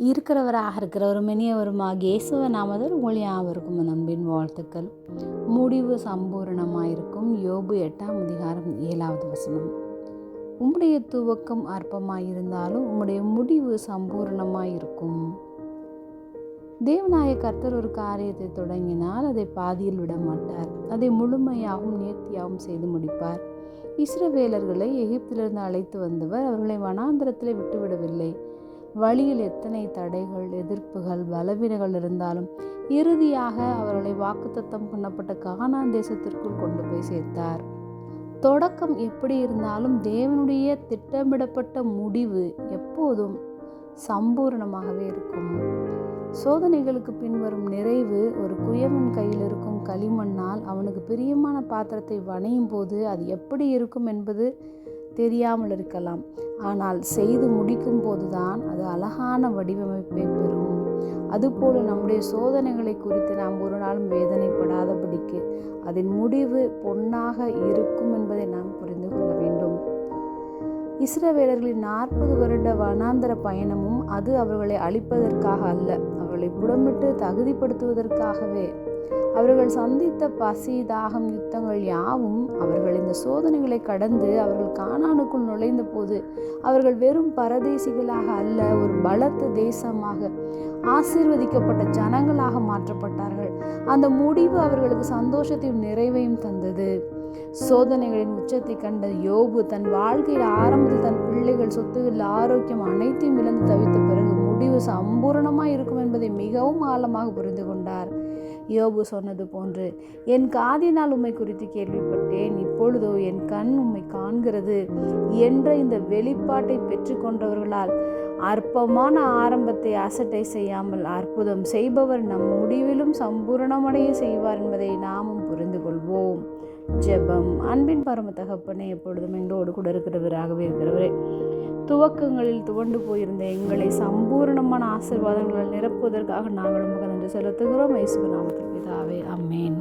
இருக்கிறவராக இருக்கிறவரும் இனியவருமாகிய இயேசுவ நாமத்தில் உங்கள் யாவருக்கும் அன்பின் வாழ்த்துக்கள். முடிவு சம்பூரணமாயிருக்கும். யோபு 8ஆம் அதிகாரம் 7வது வசனம். உம்முடைய துவக்கம் அற்பமாயிருந்தாலும் உம்முடைய முடிவு சம்பூரணமாயிருக்கும். தேவனாய கர்த்தர் ஒரு காரியத்தை தொடங்கினால் அதை பாதியில் விட மாட்டார். அதை முழுமையாகவும் நேர்த்தியாகவும் செய்து முடிப்பார். இஸ்ரவேலர்களை எகிப்திலிருந்து அழைத்து வந்தவர் அவர்களை வனாந்திரத்திலே விட்டுவிடவில்லை. வழியில் எத்தனை தடைகள், எதிர்ப்புகள், பலவீனங்கள் இருந்தாலும் இறுதியாக அவர்களை வாக்குத்தத்தம் பண்ணப்பட்ட கானான் தேசத்திற்குள் கொண்டு போய் சேர்த்தார். தொடக்கம் எப்படி இருந்தாலும் தேவனுடைய திட்டமிடப்பட்ட முடிவு எப்போதும் சம்பூர்ணமாகவே இருக்கும். சோதனைகளுக்கு பின்வரும் நிறைவு ஒரு குயவன் கையில் இருக்கும் களிமண்ணால் அவனுக்கு பிரியமான பாத்திரத்தை வணையும் போது அது எப்படி இருக்கும் என்பது தெரியாமல் இருக்கலாம். ஆனால் செய்து முடிக்கும் போதுதான் அது அழகான வடிவமைப்பை பெறும். அதுபோல நம்முடைய சோதனைகளை குறித்து நாம் ஒரு நாளும் வேதனைப்படாதபடிக்கு அதன் முடிவு பொன்னாக இருக்கும் என்பதை நாம் புரிந்து கொள்ள வேண்டும். இஸ்ரவேலர்களின் 40 வருட வனாந்தர பயணமும் அது அவர்களை அழிப்பதற்காக அல்ல, அவர்களை புடமிட்டு தகுதிப்படுத்துவதற்காகவே. அவர்கள் சந்தித்த பசி, தாகம், யுத்தங்கள் யாவும் அவர்கள் இந்த சோதனைகளை கடந்து அவர்கள் கானானுக்குள் நுழைந்த போது அவர்கள் வெறும் பரதேசிகளாக அல்ல, ஒரு பலத்த தேசமாக ஆசீர்வதிக்கப்பட்ட ஜனங்களாக மாற்றப்பட்டார்கள். அந்த முடிவு அவர்களுக்கு சந்தோஷத்தையும் நிறைவையும் தந்தது. சோதனைகளின் உச்சத்தை கண்ட யோபு தன் வாழ்க்கையில் ஆரம்பத்தில் தன் பிள்ளைகள், சொத்துகள், ஆரோக்கியம் அனைத்தையும் இழந்து தவித்த பிறகு முடிவு சம்பூரணமாய் இருக்கும் என்பதை மிகவும் ஆழமாக புரிந்து கொண்டார். யோபு சொன்னது போன்று, என் காதினால் உம்மை குறித்து கேள்விப்பட்டேன், இப்பொழுதோ என் கண் உம்மை காண்கிறது என்ற இந்த வெளிப்பாட்டை பெற்றுக்கொண்டவர்களால் அற்பமான ஆரம்பத்தை அசட்டை செய்யாமல் அற்புதம் செய்பவர் நம் முடிவிலும் சம்பூரணமடைய செய்வார் என்பதை நாமும் புரிந்து கொள்வோம். ஜெபம். அன்பின் பரம தகப்பனே, எப்பொழுதும் எங்களோடு கூட இருக்கிறவராகவே இருக்கிறவரே, துவக்கங்களில் துவண்டு போயிருந்த எங்களை சம்பூரணமான ஆசீர்வாதங்களால் நிரப்புவதற்காக நாங்கள் உமக்கு நன்றி செலுத்துகிறோம். இயேசுவின் நாமத்தில் பிதாவே, ஆமென்.